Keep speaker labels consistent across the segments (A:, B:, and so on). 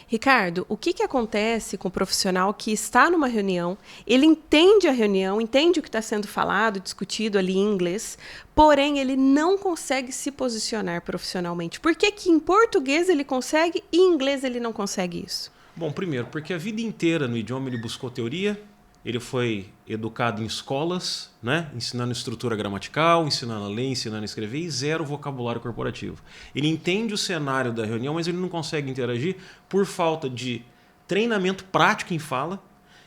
A: Ricardo, o que acontece com o profissional que está numa reunião, ele entende a reunião, entende o que está sendo falado, discutido ali em inglês, porém ele não consegue se posicionar profissionalmente? Por que em português ele consegue e em inglês ele não consegue isso?
B: Bom, primeiro, porque a vida inteira no idioma ele buscou teoria, ele foi educado em escolas, né? Ensinando estrutura gramatical, ensinando a ler, ensinando a escrever e zero vocabulário corporativo. Ele entende o cenário da reunião, mas ele não consegue interagir por falta de treinamento prático em fala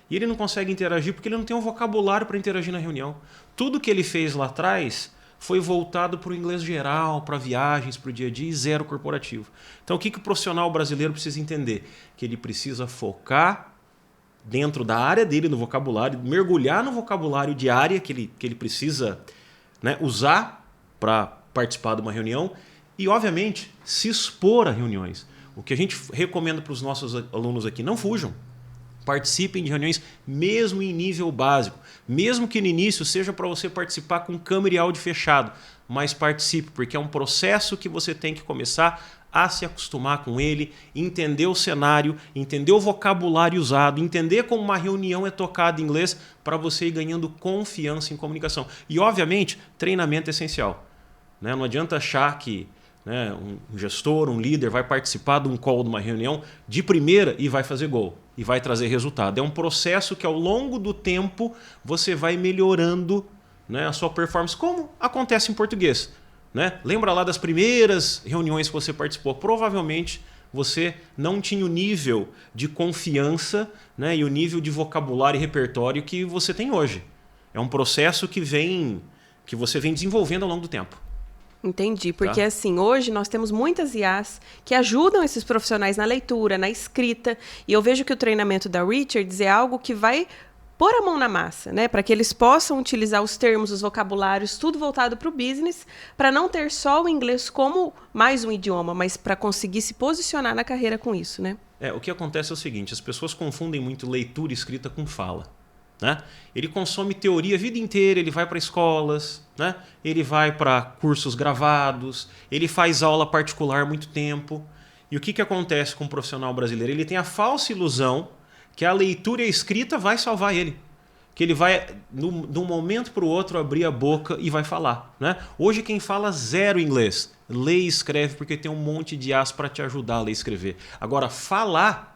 B: e ele não consegue interagir porque ele não tem um vocabulário para interagir na reunião. Tudo que ele fez lá atrás foi voltado para o inglês geral, para viagens, para o dia a dia e zero corporativo. Então o que o profissional brasileiro precisa entender? Que ele precisa focar dentro da área dele, no vocabulário, mergulhar no vocabulário de área que ele precisa, né, usar para participar de uma reunião e, obviamente, se expor a reuniões. O que a gente recomenda para os nossos alunos aqui, não fujam. Participem de reuniões mesmo em nível básico. Mesmo que no início seja para você participar com câmera e áudio fechado, mas participe, porque é um processo que você tem que começar a se acostumar com ele, entender o cenário, entender o vocabulário usado, entender como uma reunião é tocada em inglês para você ir ganhando confiança em comunicação. E, obviamente, treinamento é essencial. Né? Não adianta achar que, né, um gestor, um líder vai participar de um call, de uma reunião de primeira e vai fazer gol e vai trazer resultado. É um processo que ao longo do tempo você vai melhorando, né, a sua performance, como acontece em português. Né? Lembra lá das primeiras reuniões que você participou? Provavelmente você não tinha o nível de confiança, né, e o nível de vocabulário e repertório que você tem hoje. É um processo que você vem desenvolvendo ao longo do tempo.
A: Entendi, porque assim, hoje nós temos muitas IAs que ajudam esses profissionais na leitura, na escrita, e eu vejo que o treinamento da Richards é algo que vai pôr a mão na massa, né, para que eles possam utilizar os termos, os vocabulários, tudo voltado para o business, para não ter só o inglês como mais um idioma, mas para conseguir se posicionar na carreira com isso, né?
B: O que acontece é o seguinte, as pessoas confundem muito leitura escrita com fala. Né? Ele consome teoria a vida inteira, ele vai para escolas, né? Ele vai para cursos gravados, ele faz aula particular há muito tempo. E o que acontece com o profissional brasileiro? Ele tem a falsa ilusão que a leitura e a escrita vai salvar ele. Que ele vai, de um momento para o outro, abrir a boca e vai falar. Né? Hoje quem fala zero inglês, lê e escreve porque tem um monte de as para te ajudar a ler e escrever. Agora, falar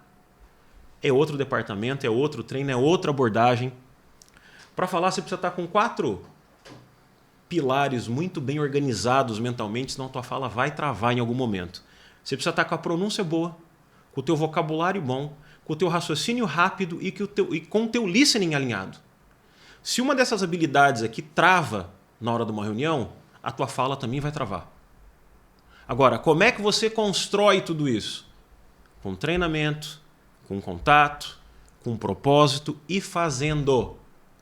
B: é outro departamento, é outro treino, é outra abordagem. Para falar, você precisa estar com 4 pilares muito bem organizados mentalmente, senão a tua fala vai travar em algum momento. Você precisa estar com a pronúncia boa, com o teu vocabulário bom, com o teu raciocínio rápido e com o teu listening alinhado. Se uma dessas habilidades aqui trava na hora de uma reunião, a tua fala também vai travar. Agora, como é que você constrói tudo isso? Com treinamento, com contato, com propósito e fazendo.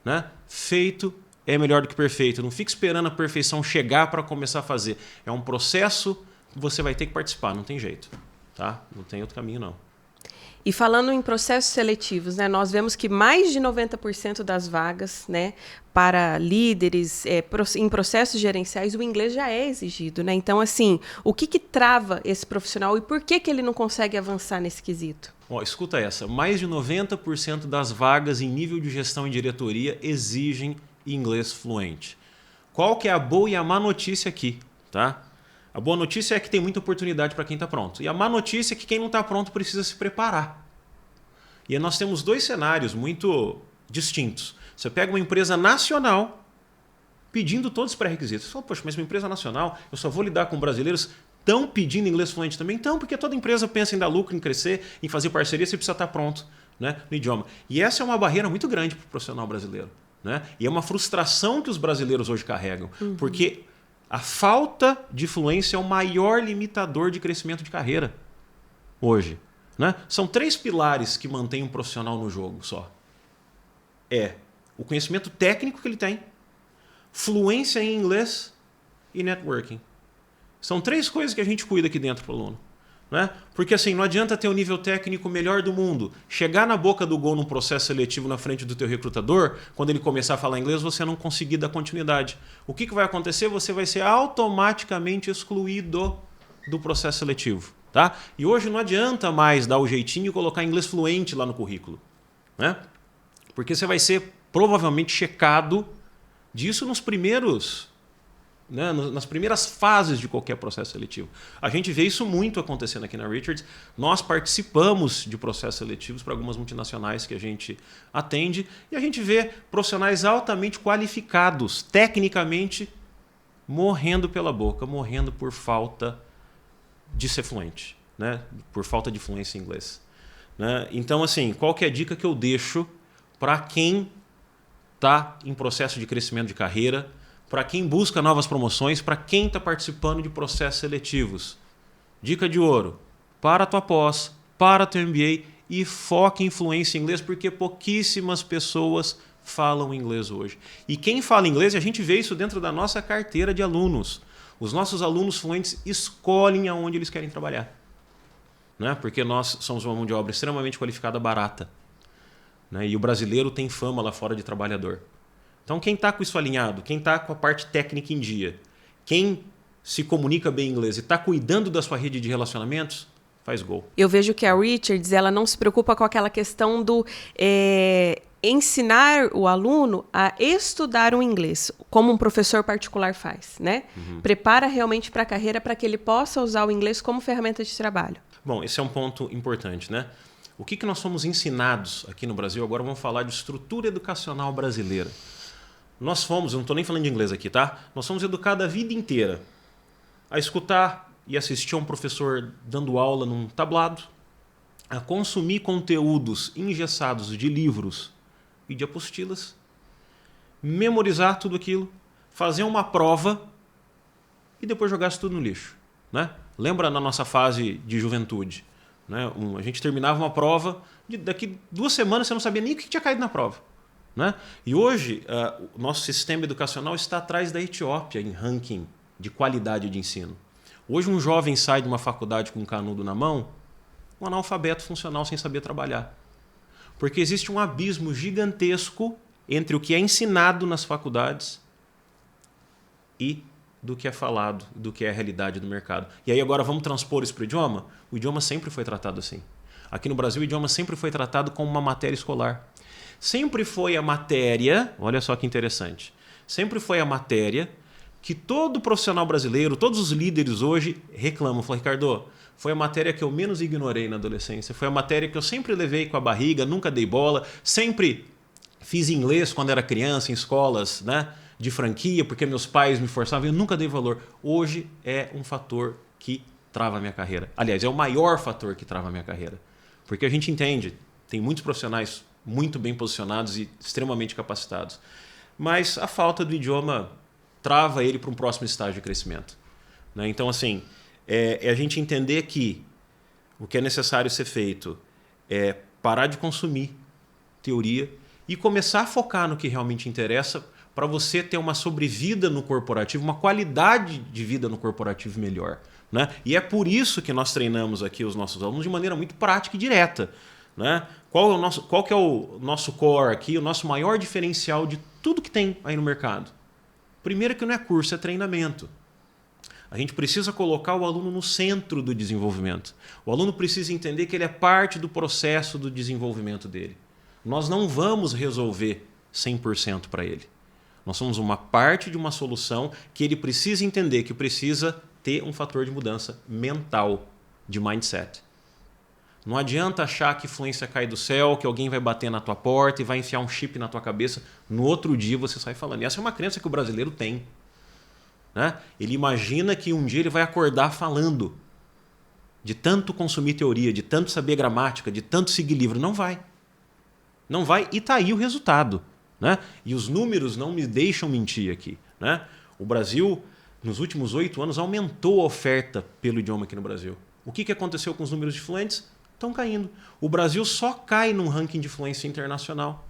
B: Né? Feito é melhor do que perfeito. Não fique esperando a perfeição chegar para começar a fazer. É um processo que você vai ter que participar, não tem jeito. Tá? Não tem outro caminho, não.
A: E falando em processos seletivos, né, nós vemos que mais de 90% das vagas, né, para líderes em processos gerenciais, o inglês já é exigido. Né? Então, assim, o que trava esse profissional e por que ele não consegue avançar nesse quesito?
B: Escuta essa, mais de 90% das vagas em nível de gestão e diretoria exigem inglês fluente. Qual que é a boa e a má notícia aqui? Tá? A boa notícia é que tem muita oportunidade para quem está pronto. E a má notícia é que quem não está pronto precisa se preparar. E aí nós temos 2 cenários muito distintos. Você pega uma empresa nacional pedindo todos os pré-requisitos. Você fala, poxa, mas uma empresa nacional, eu só vou lidar com brasileiros, estão pedindo inglês fluente também? Então, porque toda empresa pensa em dar lucro, em crescer, em fazer parceria, você precisa estar pronto, né, no idioma. E essa é uma barreira muito grande para o profissional brasileiro. Né? E é uma frustração que os brasileiros hoje carregam. Porque a falta de fluência é o maior limitador de crescimento de carreira hoje. Né? São 3 pilares que mantêm um profissional no jogo só. É o conhecimento técnico que ele tem, fluência em inglês e networking. São 3 coisas que a gente cuida aqui dentro para o aluno. Né? Porque assim, não adianta ter o nível técnico melhor do mundo. Chegar na boca do gol num processo seletivo na frente do teu recrutador, quando ele começar a falar inglês, você não conseguir dar continuidade. O que vai acontecer? Você vai ser automaticamente excluído do processo seletivo. Tá? E hoje não adianta mais dar o jeitinho e colocar inglês fluente lá no currículo. Né? Porque você vai ser provavelmente checado disso nos primeiros, né, nas primeiras fases de qualquer processo seletivo. A gente vê isso muito acontecendo aqui na Richards. Nós participamos de processos seletivos para algumas multinacionais que a gente atende e a gente vê profissionais altamente qualificados, tecnicamente, morrendo pela boca, morrendo por falta de ser fluente, né? Por falta de fluência em inglês. Né? Então, assim, qual que é a dica que eu deixo para quem está em processo de crescimento de carreira, para quem busca novas promoções, para quem está participando de processos seletivos? Dica de ouro: para a tua pós, para o teu MBA e foque em fluência em inglês, porque pouquíssimas pessoas falam inglês hoje. E quem fala inglês, a gente vê isso dentro da nossa carteira de alunos. Os nossos alunos fluentes escolhem aonde eles querem trabalhar. Né? Porque nós somos uma mão de obra extremamente qualificada, barata. Né? E o brasileiro tem fama lá fora de trabalhador. Então quem está com isso alinhado, quem está com a parte técnica em dia, quem se comunica bem em inglês e está cuidando da sua rede de relacionamentos, faz gol.
A: Eu vejo que a Richards, ela não se preocupa com aquela questão do ensinar o aluno a estudar o inglês, como um professor particular faz, né? Prepara realmente para a carreira para que ele possa usar o inglês como ferramenta de trabalho.
B: Bom, esse é um ponto importante, né? O que nós somos ensinados aqui no Brasil? Agora vamos falar de estrutura educacional brasileira. Nós fomos, eu não estou nem falando de inglês aqui, tá? Nós fomos educados a vida inteira a escutar e assistir a um professor dando aula num tablado, a consumir conteúdos engessados de livros e de apostilas, memorizar tudo aquilo, fazer uma prova e depois jogar isso tudo no lixo. Né? Lembra na nossa fase de juventude? Né? A gente terminava uma prova, daqui 2 semanas você não sabia nem o que tinha caído na prova. Né? E hoje o nosso sistema educacional está atrás da Etiópia em ranking de qualidade de ensino. Hoje um jovem sai de uma faculdade com um canudo na mão, um analfabeto funcional sem saber trabalhar. Porque existe um abismo gigantesco entre o que é ensinado nas faculdades e do que é falado, do que é a realidade do mercado. E aí agora vamos transpor isso para o idioma? O idioma sempre foi tratado assim. Aqui no Brasil o idioma sempre foi tratado como uma matéria escolar. Sempre foi a matéria, olha só que interessante, sempre foi a matéria que todo profissional brasileiro, todos os líderes hoje reclamam. Falam, Ricardo, foi a matéria que eu menos ignorei na adolescência, foi a matéria que eu sempre levei com a barriga, nunca dei bola, sempre fiz inglês quando era criança em escolas, né, de franquia, porque meus pais me forçavam, eu nunca dei valor. Hoje é um fator que trava a minha carreira. Aliás, é o maior fator que trava a minha carreira. Porque a gente entende, tem muitos profissionais muito bem posicionados e extremamente capacitados, mas a falta do idioma trava ele para um próximo estágio de crescimento. Né? Então, assim, é a gente entender que o que é necessário ser feito é parar de consumir teoria e começar a focar no que realmente interessa para você ter uma sobrevida no corporativo, uma qualidade de vida no corporativo melhor. Né? E é por isso que nós treinamos aqui os nossos alunos de maneira muito prática e direta. Né? Qual que é o nosso core aqui, o nosso maior diferencial de tudo que tem aí no mercado? Primeiro que não é curso, é treinamento. A gente precisa colocar o aluno no centro do desenvolvimento. O aluno precisa entender que ele é parte do processo do desenvolvimento dele. Nós não vamos resolver 100% para ele. Nós somos uma parte de uma solução que ele precisa entender, que precisa ter um fator de mudança mental, de mindset. Não adianta achar que fluência cai do céu, que alguém vai bater na tua porta e vai enfiar um chip na tua cabeça. No outro dia você sai falando. E essa é uma crença que o brasileiro tem. Né? Ele imagina que um dia ele vai acordar falando. De tanto consumir teoria, de tanto saber gramática, de tanto seguir livro. Não vai. Não vai e está aí o resultado. Né? E os números não me deixam mentir aqui. Né? O Brasil, nos últimos 8 anos, aumentou a oferta pelo idioma aqui no Brasil. O que aconteceu com os números de fluentes? Estão caindo. O Brasil só cai num ranking de fluência internacional.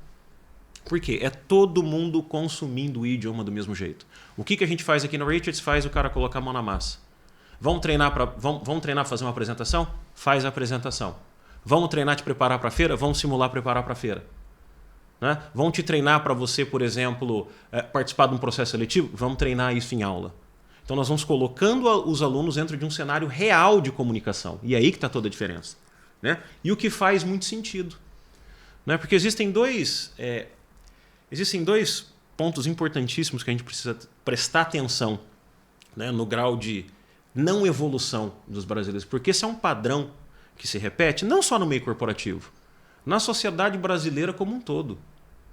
B: Por quê? É todo mundo consumindo o idioma do mesmo jeito. O que a gente faz aqui no Richards? Faz o cara colocar a mão na massa. Vamos treinar para fazer uma apresentação? Faz a apresentação. Vamos treinar te preparar para a feira? Vamos simular preparar para a feira. Né? Vamos te treinar para você, por exemplo, participar de um processo seletivo? Vamos treinar isso em aula. Então nós vamos colocando os alunos dentro de um cenário real de comunicação. E é aí que está toda a diferença. Né? E o que faz muito sentido. Né? Porque existem dois pontos importantíssimos que a gente precisa prestar atenção, né, no grau de não evolução dos brasileiros. Porque esse é um padrão que se repete não só no meio corporativo, na sociedade brasileira como um todo.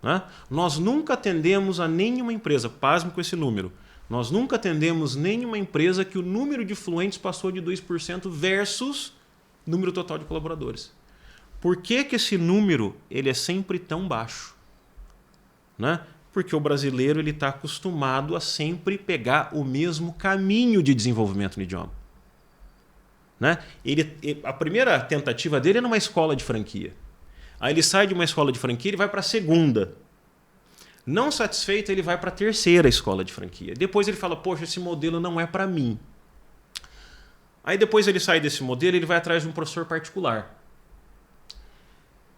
B: Né? Nós nunca atendemos a nenhuma empresa, pasme com esse número, nós nunca atendemos nenhuma empresa que o número de fluentes passou de 2% versus número total de colaboradores. Por que esse número ele é sempre tão baixo? Né? Porque o brasileiro está acostumado a sempre pegar o mesmo caminho de desenvolvimento no idioma. Né? A primeira tentativa dele é numa escola de franquia. Aí ele sai de uma escola de franquia e vai para a segunda. Não satisfeito, ele vai para a terceira escola de franquia. Depois ele fala, poxa, esse modelo não é para mim. Aí depois ele sai desse modelo e ele vai atrás de um professor particular.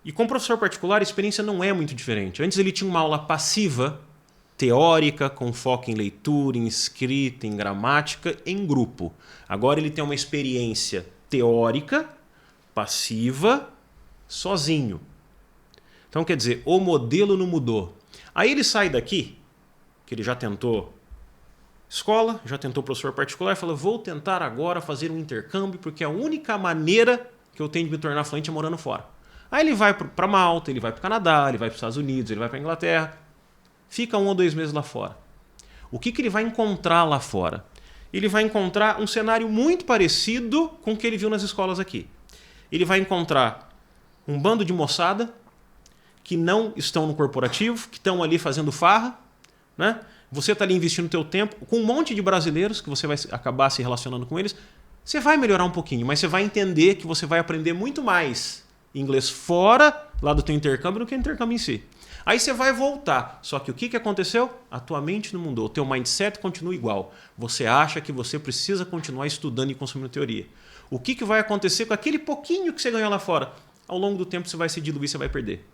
B: E com o professor particular a experiência não é muito diferente. Antes ele tinha uma aula passiva, teórica, com foco em leitura, em escrita, em gramática, em grupo. Agora ele tem uma experiência teórica, passiva, sozinho. Então quer dizer, o modelo não mudou. Aí ele sai daqui, que ele já tentou escola, já tentou professor particular, e fala, vou tentar agora fazer um intercâmbio, porque a única maneira que eu tenho de me tornar fluente é morando fora. Aí ele vai para Malta, ele vai para o Canadá, ele vai para os Estados Unidos, ele vai para a Inglaterra, fica 1 ou 2 meses lá fora. O que ele vai encontrar lá fora? Ele vai encontrar um cenário muito parecido com o que ele viu nas escolas aqui. Ele vai encontrar um bando de moçada que não estão no corporativo, que estão ali fazendo farra, né? Você está ali investindo o teu tempo com um monte de brasileiros que você vai acabar se relacionando com eles. Você vai melhorar um pouquinho, mas você vai entender que você vai aprender muito mais inglês fora lá do teu intercâmbio do que o intercâmbio em si. Aí você vai voltar. Só que o que aconteceu? A tua mente não mudou. O teu mindset continua igual. Você acha que você precisa continuar estudando e consumindo teoria. O que vai acontecer com aquele pouquinho que você ganhou lá fora? Ao longo do tempo você vai se diluir, você vai perder.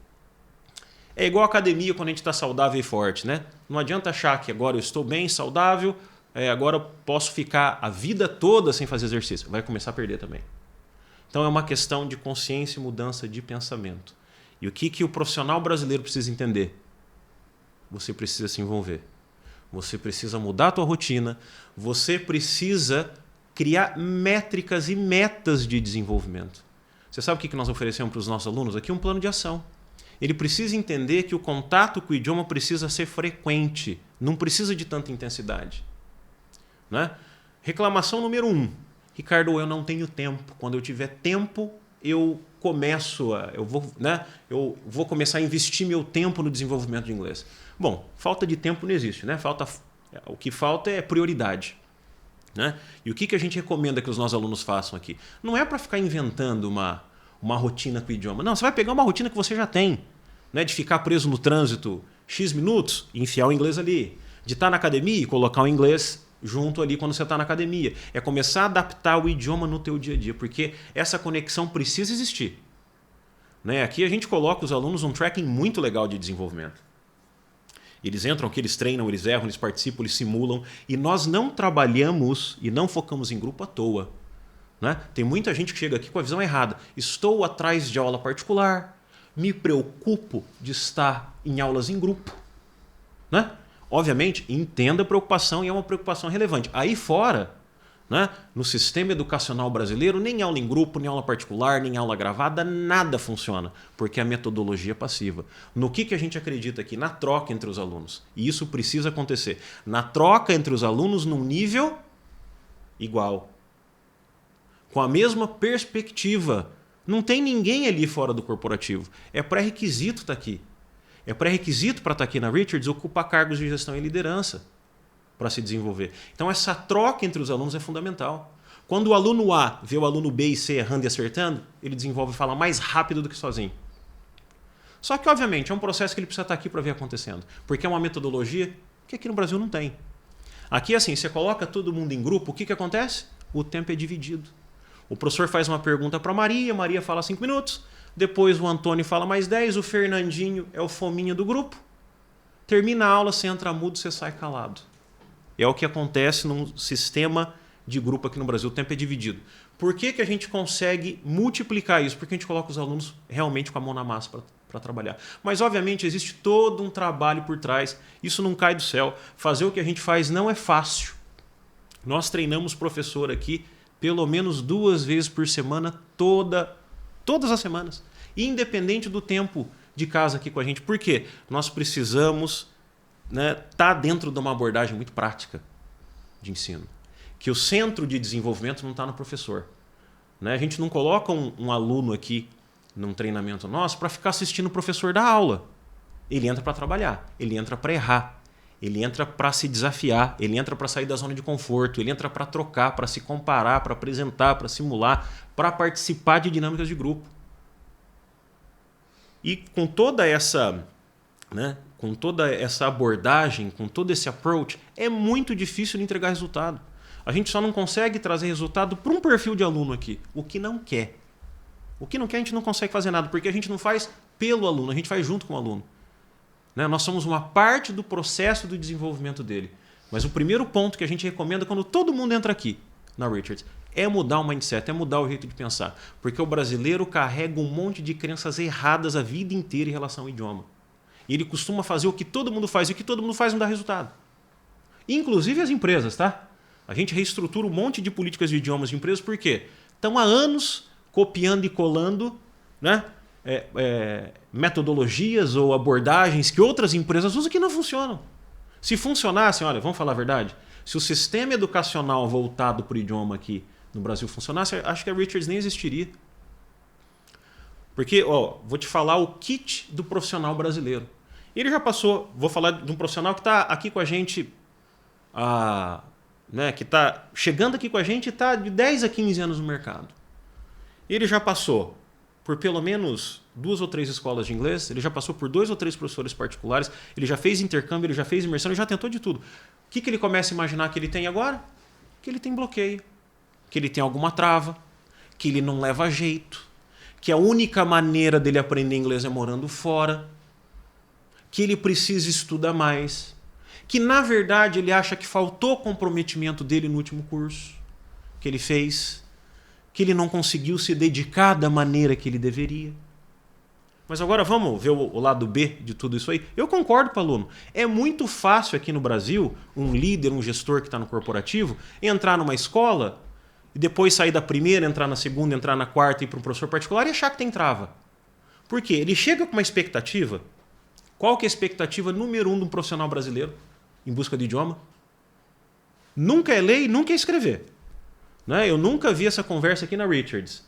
B: É igual a academia quando a gente está saudável e forte, né? Não adianta achar que agora eu estou bem, saudável, agora eu posso ficar a vida toda sem fazer exercício. Vai começar a perder também. Então é uma questão de consciência e mudança de pensamento. E o que o profissional brasileiro precisa entender? Você precisa se envolver. Você precisa mudar a tua rotina. Você precisa criar métricas e metas de desenvolvimento. Você sabe o que nós oferecemos para os nossos alunos? Aqui um plano de ação. Ele precisa entender que o contato com o idioma precisa ser frequente. Não precisa de tanta intensidade. Né? Reclamação número 1. Ricardo, eu não tenho tempo. Quando eu tiver tempo, eu vou começar a investir meu tempo no desenvolvimento de inglês. Bom, falta de tempo não existe, né? O que falta é prioridade. Né? E o que a gente recomenda que os nossos alunos façam aqui? Não é para ficar inventando uma rotina com o idioma. Não, você vai pegar uma rotina que você já tem. Né? De ficar preso no trânsito X minutos e enfiar o inglês ali. De estar na academia e colocar o inglês junto ali quando você está na academia. É começar a adaptar o idioma no teu dia a dia, porque essa conexão precisa existir. Né? Aqui a gente coloca os alunos num tracking muito legal de desenvolvimento. Eles entram aqui, eles treinam, eles erram, eles participam, eles simulam. E nós não trabalhamos e não focamos em grupo à toa. Né? Tem muita gente que chega aqui com a visão errada. Estou atrás de aula particular, me preocupo de estar em aulas em grupo. Né? Obviamente, entenda a preocupação e é uma preocupação relevante. Aí fora, né, no sistema educacional brasileiro, nem aula em grupo, nem aula particular, nem aula gravada, nada funciona, porque a metodologia é passiva. No que a gente acredita aqui? Na troca entre os alunos. E isso precisa acontecer. Na troca entre os alunos num nível igual. Com a mesma perspectiva. Não tem ninguém ali fora do corporativo. É pré-requisito estar aqui. É pré-requisito para estar aqui na Richards ocupar cargos de gestão e liderança para se desenvolver. Então essa troca entre os alunos é fundamental. Quando o aluno A vê o aluno B e C errando e acertando, ele desenvolve e fala mais rápido do que sozinho. Só que, obviamente, é um processo que ele precisa estar aqui para ver acontecendo. Porque é uma metodologia que aqui no Brasil não tem. Aqui, assim, você coloca todo mundo em grupo, o que acontece? O tempo é dividido. O professor faz uma pergunta para a Maria fala 5 minutos, depois o Antônio fala mais 10, o Fernandinho é o fominha do grupo. Termina a aula, você entra mudo, você sai calado. É o que acontece num sistema de grupo aqui no Brasil. O tempo é dividido. Por que a gente consegue multiplicar isso? Porque a gente coloca os alunos realmente com a mão na massa para trabalhar. Mas, obviamente, existe todo um trabalho por trás. Isso não cai do céu. Fazer o que a gente faz não é fácil. Nós treinamos professor aqui pelo menos 2 vezes por semana, todas as semanas. Independente do tempo de casa aqui com a gente. Por quê? Nós precisamos tá dentro de uma abordagem muito prática de ensino. Que o centro de desenvolvimento não está no professor. A gente não coloca um aluno aqui num treinamento nosso para ficar assistindo o professor dar aula. Ele entra para trabalhar, ele entra para errar, ele entra para se desafiar, ele entra para sair da zona de conforto, ele entra para trocar, para se comparar, para apresentar, para simular, para participar de dinâmicas de grupo. E com toda essa abordagem, com todo esse approach, é muito difícil de entregar resultado. A gente só não consegue trazer resultado para um perfil de aluno aqui, o que não quer. O que não quer a gente não consegue fazer nada, porque a gente não faz pelo aluno, a gente faz junto com o aluno. Nós somos uma parte do processo do desenvolvimento dele. Mas o primeiro ponto que a gente recomenda quando todo mundo entra aqui na Richards é mudar o mindset, é mudar o jeito de pensar. Porque o brasileiro carrega um monte de crenças erradas a vida inteira em relação ao idioma. E ele costuma fazer o que todo mundo faz, e o que todo mundo faz não dá resultado. Inclusive as empresas, tá? A gente reestrutura um monte de políticas de idiomas de empresas, por quê? Estão há anos copiando e colando metodologias ou abordagens que outras empresas usam que não funcionam. Se funcionassem, olha, vamos falar a verdade, se o sistema educacional voltado para o idioma aqui no Brasil funcionasse, acho que a Richards nem existiria. Porque, vou te falar o kit do profissional brasileiro. Ele já passou, vou falar de um profissional que está aqui com a gente, que está chegando aqui com a gente e está de 10 a 15 anos no mercado. Ele já passou por pelo menos 2 ou 3 escolas de inglês, ele já passou por 2 ou 3 professores particulares, ele já fez intercâmbio, ele já fez imersão, ele já tentou de tudo. O que ele começa a imaginar que ele tem agora? Que ele tem bloqueio, que ele tem alguma trava, que ele não leva jeito, que a única maneira dele aprender inglês é morando fora, que ele precisa estudar mais, que na verdade ele acha que faltou comprometimento dele no último curso que ele fez, que ele não conseguiu se dedicar da maneira que ele deveria. Mas agora vamos ver o lado B de tudo isso aí. Eu concordo com o aluno. É muito fácil aqui no Brasil, um líder, um gestor que está no corporativo, entrar numa escola e depois sair da primeira, entrar na segunda, entrar na quarta e ir para um professor particular e achar que tem trava. Por quê? Ele chega com uma expectativa. Qual que é a expectativa número 1 de um profissional brasileiro em busca de idioma? Nunca é ler e nunca é escrever. Eu nunca vi essa conversa aqui na Richards.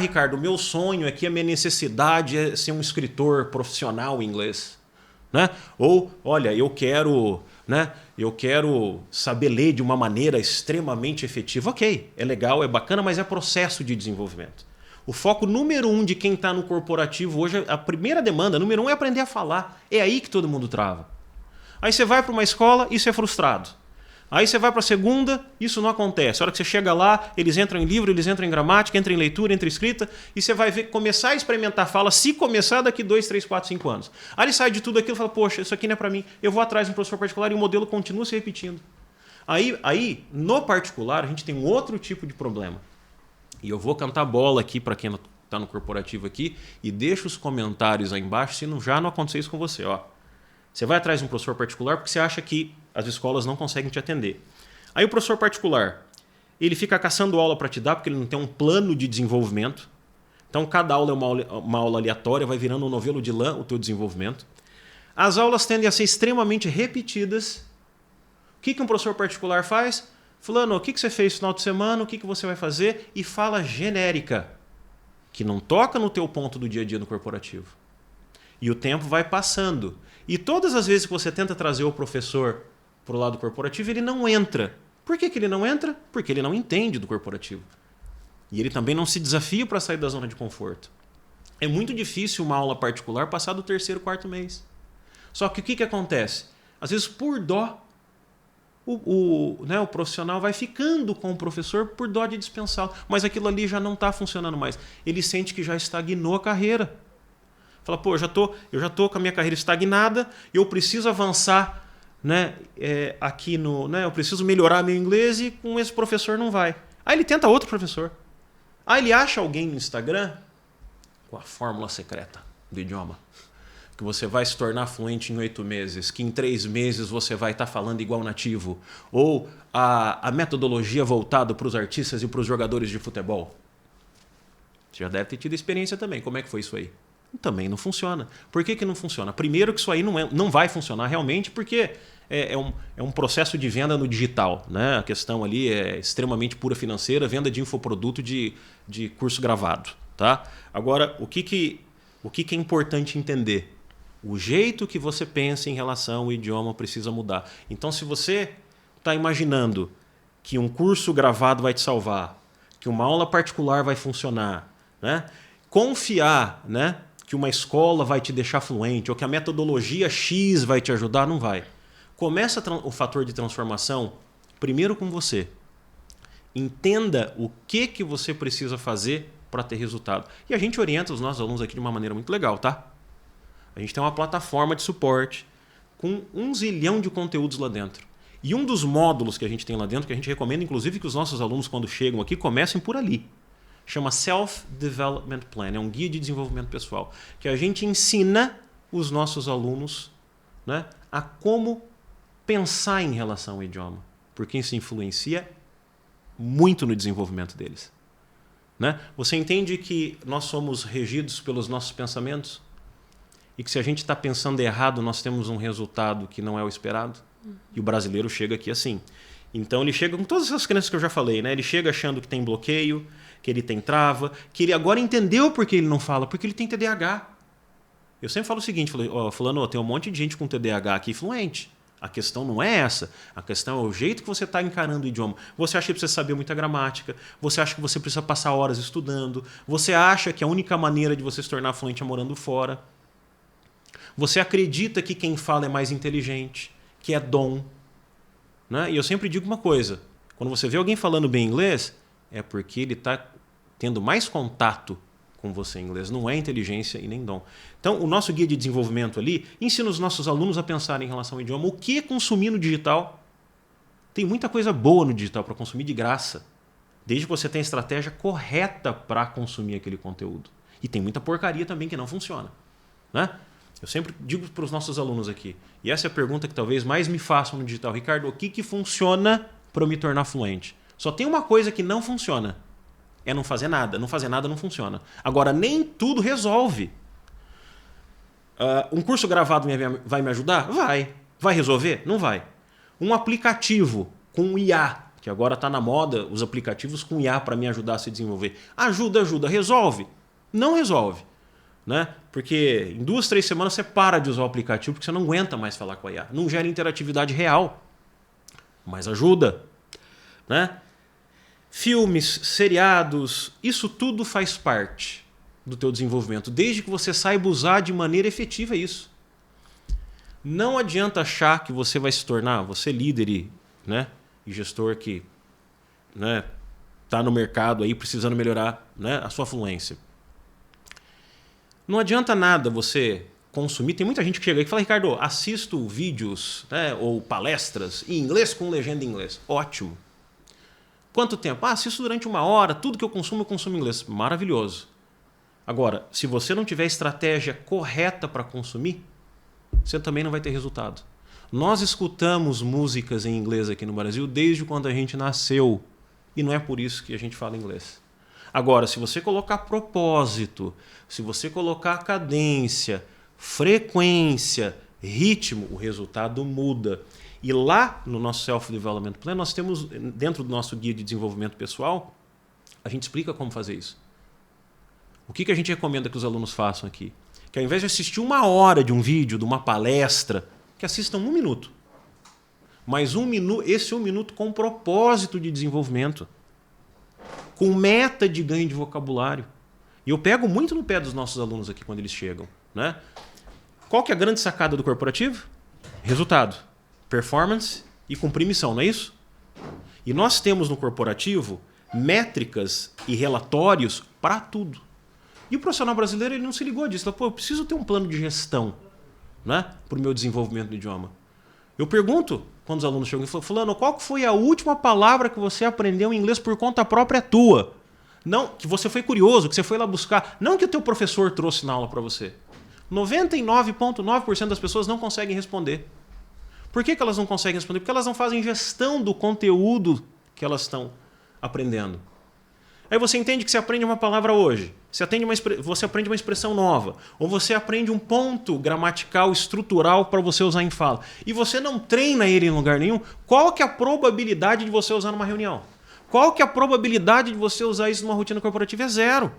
B: Ricardo, o meu sonho aqui, a minha necessidade é ser um escritor profissional em inglês. Ou, olha, eu quero saber ler de uma maneira extremamente efetiva. Ok, é legal, é bacana, mas é processo de desenvolvimento. O foco número 1 de quem está no corporativo hoje, a primeira demanda, número 1, é aprender a falar. É aí que todo mundo trava. Aí você vai para uma escola, isso é frustrado. Aí você vai para a segunda, isso não acontece. A hora que você chega lá, eles entram em livro, eles entram em gramática, entram em leitura, entram em escrita, e você vai ver, começar a experimentar fala, se começar daqui 2, 3, 4, 5 anos. Aí ele sai de tudo aquilo e fala, poxa, isso aqui não é para mim, eu vou atrás de um professor particular e o modelo continua se repetindo. Aí, no particular, a gente tem um outro tipo de problema. E eu vou cantar bola aqui para quem está no corporativo aqui, e deixa os comentários aí embaixo se já não acontecer isso com você. Você vai atrás de um professor particular porque você acha que as escolas não conseguem te atender. Aí o professor particular, ele fica caçando aula para te dar porque ele não tem um plano de desenvolvimento. Então cada aula é uma aula aleatória, vai virando um novelo de lã o teu desenvolvimento. As aulas tendem a ser extremamente repetidas. O que um professor particular faz? Fulano, o que você fez no final de semana? O que você vai fazer? E fala genérica, que não toca no teu ponto do dia a dia no corporativo. E o tempo vai passando. E todas as vezes que você tenta trazer o professor para o lado corporativo, ele não entra. Por que ele não entra? Porque ele não entende do corporativo. E ele também não se desafia para sair da zona de conforto. É muito difícil uma aula particular passar do 3º, 4º mês. Só que o que acontece? Às vezes, por dó, o profissional vai ficando com o professor por dó de dispensá-lo. Mas aquilo ali já não está funcionando mais. Ele sente que já estagnou a carreira. Fala, eu já tô com a minha carreira estagnada, eu preciso avançar né, aqui no... Né, eu preciso melhorar meu inglês e com esse professor não vai. Aí ele tenta outro professor. Aí ele acha alguém no Instagram com a fórmula secreta do idioma. Que você vai se tornar fluente em 8 meses, que em 3 meses você vai estar falando igual nativo. Ou a metodologia voltada para os artistas e para os jogadores de futebol. Você já deve ter tido experiência também. Como é que foi isso aí? Também não funciona. Por que não funciona? Primeiro que isso aí não vai funcionar realmente porque é um processo de venda no digital. Né? A questão ali é extremamente pura financeira, venda de infoproduto de curso gravado. Tá? Agora, o que é importante entender? O jeito que você pensa em relação ao idioma precisa mudar. Então, se você está imaginando que um curso gravado vai te salvar, que uma aula particular vai funcionar, né? Confiar, né, que uma escola vai te deixar fluente ou que a metodologia X vai te ajudar, não vai. Começa o fator de transformação primeiro com você. Entenda o que você precisa fazer para ter resultado. E a gente orienta os nossos alunos aqui de uma maneira muito legal, tá? A gente tem uma plataforma de suporte com 1 zilhão de conteúdos lá dentro. E um dos módulos que a gente tem lá dentro, que a gente recomenda, inclusive, que os nossos alunos, quando chegam aqui, comecem por ali. Chama Self-Development Plan. É um guia de desenvolvimento pessoal. Que a gente ensina os nossos alunos, né, a como pensar em relação ao idioma. Porque isso influencia muito no desenvolvimento deles. Né? Você entende que nós somos regidos pelos nossos pensamentos? E que se a gente está pensando errado, nós temos um resultado que não é o esperado. E o brasileiro chega aqui assim. Então ele chega com todas essas crenças que eu já falei. Né? Ele chega achando que tem bloqueio, que ele tem trava, que ele agora entendeu por que ele não fala, porque ele tem TDAH. Eu sempre falo o seguinte, fulano, tem um monte de gente com TDAH aqui fluente. A questão não é essa. A questão é o jeito que você está encarando o idioma. Você acha que precisa saber muita gramática, você acha que você precisa passar horas estudando, você acha que a única maneira de você se tornar fluente é morando fora. Você acredita que quem fala é mais inteligente, que é dom. Né? E eu sempre digo uma coisa, quando você vê alguém falando bem inglês, é porque ele está tendo mais contato com você em inglês, não é inteligência e nem dom. Então, o nosso guia de desenvolvimento ali ensina os nossos alunos a pensar em relação ao idioma, o que consumir no digital. Tem muita coisa boa no digital para consumir de graça, desde que você tenha a estratégia correta para consumir aquele conteúdo. E tem muita porcaria também que não funciona. Né? Eu sempre digo para os nossos alunos aqui, e essa é a pergunta que talvez mais me façam no digital. Ricardo, o que funciona para eu me tornar fluente? Só tem uma coisa que não funciona. É não fazer nada. Não fazer nada não funciona. Agora, nem tudo resolve. Um curso gravado vai me ajudar? Vai. Vai resolver? Não vai. Um aplicativo com IA, que agora está na moda, os aplicativos com IA para me ajudar a se desenvolver. Ajuda. Resolve? Não resolve. Né? Porque em 2, 3 semanas você para de usar o aplicativo porque você não aguenta mais falar com a IA. Não gera interatividade real. Mas ajuda. Né? Filmes, seriados, isso tudo faz parte do teu desenvolvimento, desde que você saiba usar de maneira efetiva isso. Não adianta achar que você vai se tornar, você líder e gestor que tá no mercado aí precisando melhorar, né, a sua fluência. Não adianta nada você consumir. Tem muita gente que chega aí e fala, Ricardo, assisto vídeos, né, ou palestras em inglês com legenda em inglês. Ótimo. Quanto tempo? Assisto durante 1 hora, tudo que eu consumo em inglês. Maravilhoso. Agora, se você não tiver a estratégia correta para consumir, você também não vai ter resultado. Nós escutamos músicas em inglês aqui no Brasil desde quando a gente nasceu. E não é por isso que a gente fala inglês. Agora, se você colocar propósito, se você colocar cadência, frequência, ritmo, o resultado muda. E lá no nosso Self-Development Plan, nós temos, dentro do nosso guia de desenvolvimento pessoal, a gente explica como fazer isso. O que a gente recomenda que os alunos façam aqui? Que ao invés de assistir 1 hora de um vídeo, de uma palestra, que assistam 1 minuto. Mas esse 1 minuto com propósito de desenvolvimento. Com meta de ganho de vocabulário. E eu pego muito no pé dos nossos alunos aqui quando eles chegam. Né? Qual que é a grande sacada do corporativo? Resultado. Performance e cumprir missão, não é isso? E nós temos no corporativo métricas e relatórios para tudo. E o profissional brasileiro ele não se ligou disso. Ele falou, eu preciso ter um plano de gestão, né, para o meu desenvolvimento do idioma. Eu pergunto, quando os alunos chegam e falam, fulano, qual foi a última palavra que você aprendeu em inglês por conta própria tua? Não, que você foi curioso, que você foi lá buscar. Não que o teu professor trouxe na aula para você. 99,9% das pessoas não conseguem responder. Por que elas não conseguem responder? Porque elas não fazem gestão do conteúdo que elas estão aprendendo. Aí você entende que você aprende uma palavra hoje, você aprende uma expressão nova, ou você aprende um ponto gramatical, estrutural para você usar em fala, e você não treina ele em lugar nenhum, qual que é a probabilidade de você usar numa reunião? Qual que é a probabilidade de você usar isso numa rotina corporativa? É zero.